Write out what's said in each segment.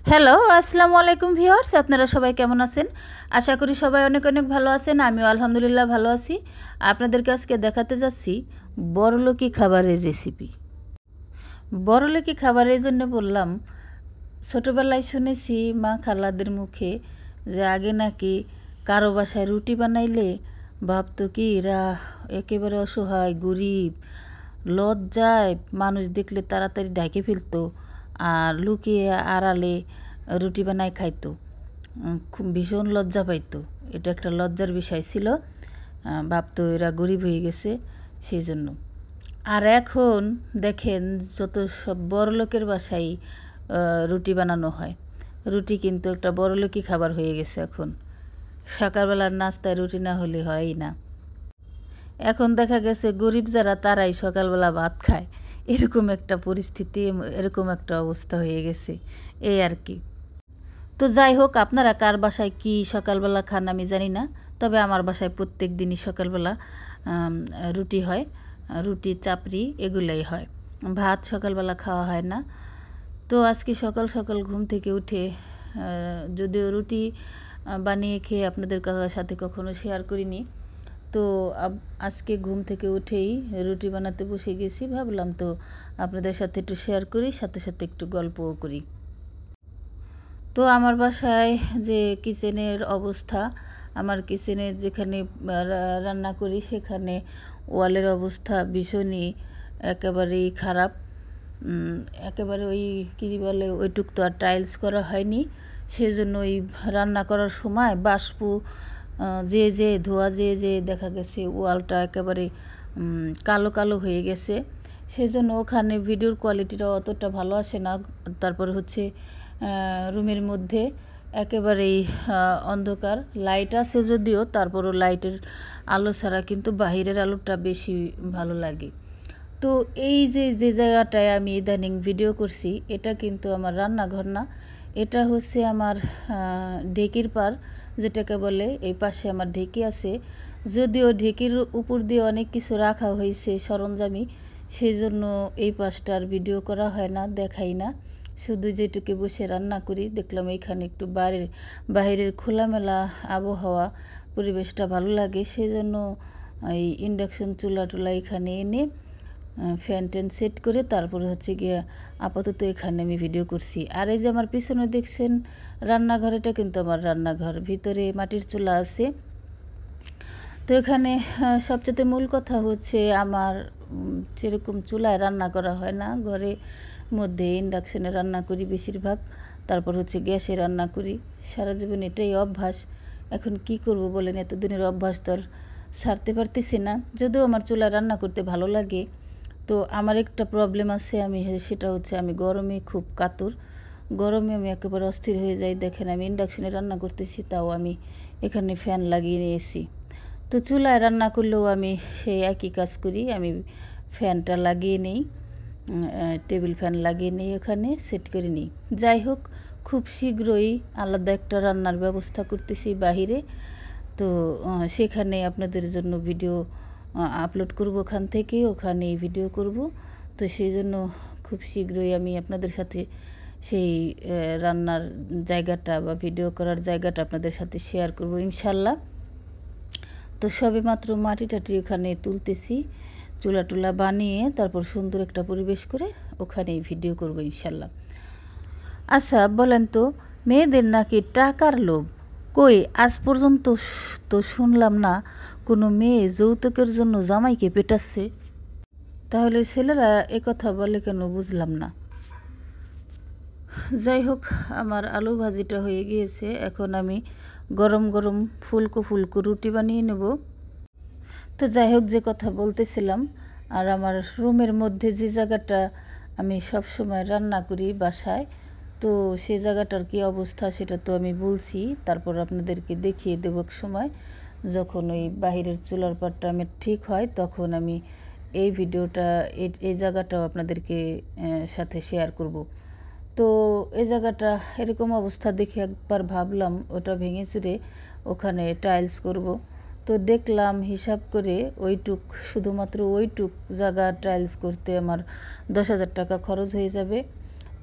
Hello, আসসালামু আলাইকুম viewers. আপনারা সবাই কেমন আছেন? আশা করি সবাই অনেক অনেক ভালো আছেন। আমিও আলহামদুলিল্লাহ ভালো আছি। আপনাদেরকে আজকে দেখাতে যাচ্ছি বড়লোকি খাবারের রেসিপি। বড়লোকি খাবার এই জন্য বললাম, ছোটোবেলায় শুনেছি মা খালাদের মুখে যে আগে নাকি কারো বাসায় রুটি বানাইলে ভাবতো কি এরা একেবারে অসহায় গরিব, লজ্জায় মানুষ দেখলে তাড়াতাড়ি ঢাকে ফেলতো আর লুকিয়ে আড়ালে রুটি বানায় খাইতো। খুব ভীষণ লজ্জা পাইতো। এটা একটা লজ্জার বিষয় ছিল। ভাবতো এরা গরিব হয়ে গেছে সেই জন্য। আর এখন দেখেন যত সব বড়লোকের বাসায় রুটি বানানো হয়। রুটি কিন্তু একটা বড়লোকি খাবার হয়ে গেছে এখন। সকালবেলার নাস্তায় রুটি না হলে হয়ই না। এখন দেখা গেছে গরিব যারা তারাই সকালবেলা ভাত খায়, এরকম একটা পরিস্থিতি, এরকম একটা অবস্থা হয়ে গেছে এই আর কি। তো যাই হোক, আপনারা কার বাসায় কি সকালবেলা খান আমি জানি না, তবে আমার বাসায় প্রত্যেক দিনই সকালবেলা রুটি হয়, রুটি চাপড়ি এগুলাই হয়, ভাত সকালবেলা খাওয়া হয় না। তো আজকে সকাল সকাল ঘুম থেকে উঠে যদিও রুটি বানিয়ে খেয়ে আপনাদের সাথে কখনো শেয়ার করিনি, তো আজকে ঘুম থেকে উঠেই রুটি বানাতে বসে গেছি। ভাবলাম তো আপনাদের সাথে একটু শেয়ার করি, সাথে সাথে একটু গল্পও করি। তো আমার বাসায় যে কিচেনের অবস্থা, আমার কিচেনে যেখানে রান্না করি সেখানে ওয়ালের অবস্থা ভীষণই একেবারেই খারাপ। একেবারে ওই কী বলে ওইটুক তো আর টাইলস করা হয়নি, সেজন্য ওই রান্না করার সময় বাষ্প যে ধোয়া যে দেখা গেছে ওয়ালটা একেবারে কালো কালো হয়ে গেছে। সেজন্য ওখানে ভিডিওর কোয়ালিটিটা অতটা ভালো আসে না। তারপরে হচ্ছে রুমের মধ্যে একেবারেই অন্ধকার, লাইট আছে যদিও, তারপরও লাইটের আলো ছাড়া কিন্তু বাহিরের আলোটা বেশি ভালো লাগে। তো এই যে জায়গাটায় আমি ইদানিং ভিডিও করছি, এটা কিন্তু আমার রান্নাঘর না, এটা হচ্ছে আমার ঢেকির পার যেটাকে বলে। এই পাশে আমার ঢেকি আছে, যদিও ঢেকির উপর দিয়ে অনেক কিছু রাখা হয়েছে সরঞ্জামি, সেই জন্য এই পাশটার ভিডিও করা হয় না, দেখাই না। শুধু যেটুকু বসে রান্না করি, দেখলাম এইখানে একটু বাইরের খোলামেলা আবহাওয়া, পরিবেশটা ভালো লাগে, সেই জন্য এই ইন্ডাকশন চুলা টুলা এখানে এনে ফ্যান ট্যান সেট করে তারপরে হচ্ছে গিয়ে আপাতত এখানে আমি ভিডিও করছি। আর এই যে আমার পিছনে দেখছেন রান্নাঘরটা কিন্তু আমার রান্নাঘর, ভিতরে মাটির চুলা আছে। তো এখানে সবচেয়ে মূল কথা হচ্ছে আমার সেরকম চুলায় রান্না করা হয় না, ঘরে মধ্যে ইন্ডাকশনে রান্না করি বেশিরভাগ, তারপর হচ্ছে গ্যাসে রান্না করি। সারা জীবন এটাই অভ্যাস। এখন কি করব বলেন, এতদিনের অভ্যাস তো আর ছাড়তে পারতেছি না। যদিও আমার চুলায় রান্না করতে ভালো লাগে, তো আমার একটা প্রবলেম আছে, সেটা হচ্ছে আমি গরমে খুব কাতর। গরমে আমি একেবারে অস্থির হয়ে যাই। দেখেন আমি ইন্ডাকশনে রান্না করতেছি, তাও আমি এখানে ফ্যান লাগিয়ে নিয়েছি। তো চুলায় রান্না করলেও আমি সেই একই কাজ করি, আমি ফ্যানটা লাগিয়ে নিই, টেবিল ফ্যান লাগিয়ে নিই, ওখানে সেট করে নিই। যাই হোক, খুব শীঘ্রই আলাদা একটা রান্নার ব্যবস্থা করতেছি বাহিরে, তো সেখানে আপনাদের জন্য ভিডিও আপলোড করব, ওখান থেকে ওখানেই ভিডিও করব। তো সেই জন্য খুব শীঘ্রই আমি আপনাদের সাথে সেই রান্নার জায়গাটা বা ভিডিও করার জায়গাটা আপনাদের সাথে শেয়ার করব ইনশাল্লাহ। তো সবে মাত্র মাটি টাটি ওখানে তুলতেছি, চুলা টুলা বানিয়ে তারপর সুন্দর একটা পরিবেশ করে ওখানেই ভিডিও করব ইনশাল্লাহ। আচ্ছা বলেন তো, মেয়েদের নাকি টাকার লোভ, কই আজ পর্যন্ত তো শুনলাম না কোনো মেয়ে যৌতুকের জন্য জামাইকে পেটাচ্ছে। তাহলে ছেলেরা কথা বলে কেন বুঝলাম না। যাই হোক, আমার আলু ভাজিটা হয়ে গিয়েছে, এখন আমি গরম গরম ফুলকো ফুলকো রুটি বানিয়ে নেব। তো যাই হোক, যে কথা বলতেছিলাম, আর আমার রুমের মধ্যে যে জায়গাটা আমি সব সময় রান্না করি বাসায়, তো সেই জায়গাটার কি অবস্থা সেটা তো আমি বলছি, তারপর আপনাদেরকে দেখিয়ে দেব এক সময়, যখন ওই বাহিরের চুলার পাটটা আমার ঠিক হয় তখন আমি এই ভিডিওটা এই জায়গাটাও আপনাদেরকে সাথে শেয়ার করব। তো এই জায়গাটা এরকম অবস্থা দেখে একবার ভাবলাম ওটা ভেঙে চুরে ওখানে টাইলস করব। তো দেখলাম হিসাব করে শুধুমাত্র ওইটুক জায়গা টাইলস করতে আমার 10,000 টাকা খরচ হয়ে যাবে।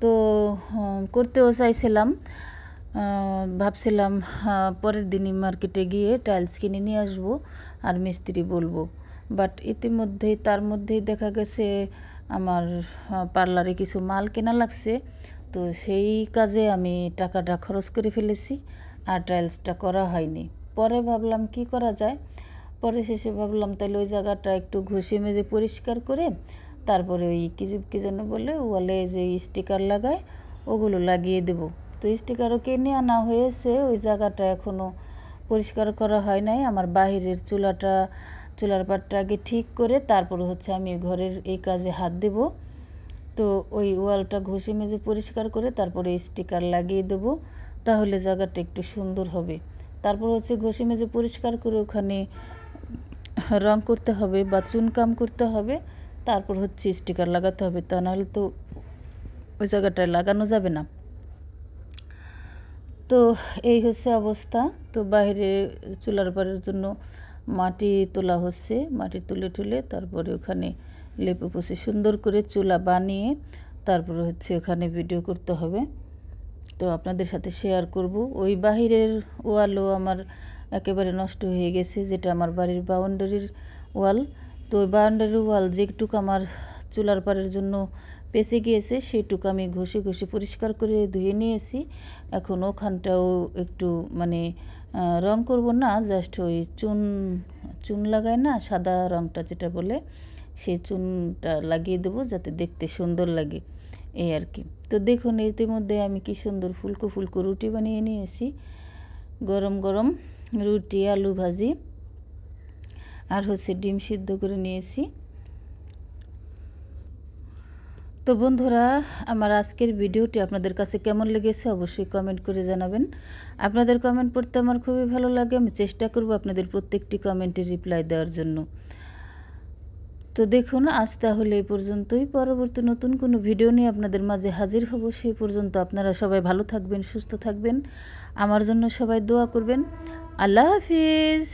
তো করতেও চাইছিলাম, ভাবছিলাম পরের দিনই মার্কেটে গিয়ে টাইলস কিনে নিয়ে আসবো আর মিস্ত্রি বলবো। বাট ইতিমধ্যেই তার মধ্যেই দেখা গেছে আমার পার্লারে কিছু মাল কেনা লাগছে, তো সেই কাজে আমি টাকাটা খরচ করে ফেলেছি আর টাইলসটা করা হয়নি। পরে ভাবলাম কি করা যায়, পরে শেষে ভাবলাম তাহলে ওই জায়গাটা একটু ঘষে মেজে পরিষ্কার করে তারপরে ওই কি যেন বলে ওয়ালে যে স্টিকার লাগায় ওগুলো লাগিয়ে দেব। তো স্টিকারও কিনে আনা হয়েছে, ওই জায়গাটা এখনও পরিষ্কার করা হয় নাই। আমার বাহিরের চুলার পাটটা আগে ঠিক করে তারপরে হচ্ছে আমি ঘরের এই কাজে হাত দেব। তো ওই ওয়ালটা ঘষে মেজে পরিষ্কার করে তারপরে স্টিকার লাগিয়ে দেব, তাহলে জায়গাটা একটু সুন্দর হবে। তারপর হচ্ছে ঘষে মেজে পরিষ্কার করে ওখানে রং করতে হবে বা চুনকাম করতে হবে, তারপর হচ্ছে স্টিকার লাগাতে হবে, তা নাহলে তো ওই জায়গাটায় লাগানো যাবে না। তো এই হচ্ছে অবস্থা। তো বাইরে চুলার পাড়ের জন্য মাটি তোলা হচ্ছে, মাটি তুলে তারপরে ওখানে লেপে পুষে সুন্দর করে চুলা বানিয়ে তারপরে হচ্ছে ওখানে ভিডিও করতে হবে। তো আপনাদের সাথে শেয়ার করব। ওই বাহিরের ওয়ালও আমার একেবারে নষ্ট হয়ে গেছে, যেটা আমার বাড়ির বাউন্ডারির ওয়াল। তো ওই বাউন্ডারির ওয়াল যেটুকু আমার চুলার পাড়ের জন্য পেঁচে গিয়েছে সেটুকু আমি ঘষে পরিষ্কার করে ধুয়ে নিয়েছি। এখন ওখানটাও একটু মানে রং করব না, জাস্ট ওই চুন লাগায় না, সাদা রংটা যেটা বলে, সেই চুনটা লাগিয়ে দেবো যাতে দেখতে সুন্দর লাগে, এই আর কি। তো দেখুন ইতিমধ্যে আমি কি সুন্দর ফুলকো রুটি বানিয়ে নিয়েছি। গরম গরম রুটি, আলু ভাজি আর হচ্ছে ডিম সিদ্ধ করে নিয়েছি। তো বন্ধুরা, আমার আজকের ভিডিওটি আপনাদের কাছে কেমন লেগেছে অবশ্যই কমেন্ট করে জানাবেন। আপনাদের কমেন্ট পড়তে আমার খুবই ভালো লাগে, আমি চেষ্টা করব আপনাদের প্রত্যেকটি কমেন্টের রিপ্লাই দেওয়ার জন্য। তো দেখুন আজ তাহলে এই পর্যন্তই, পরবর্তী নতুন কোনো ভিডিও নিয়ে আপনাদের মাঝে হাজির হব। সেই পর্যন্ত আপনারা সবাই ভালো থাকবেন, সুস্থ থাকবেন, আমার জন্য সবাই দোয়া করবেন। আল্লাহ হাফিজ।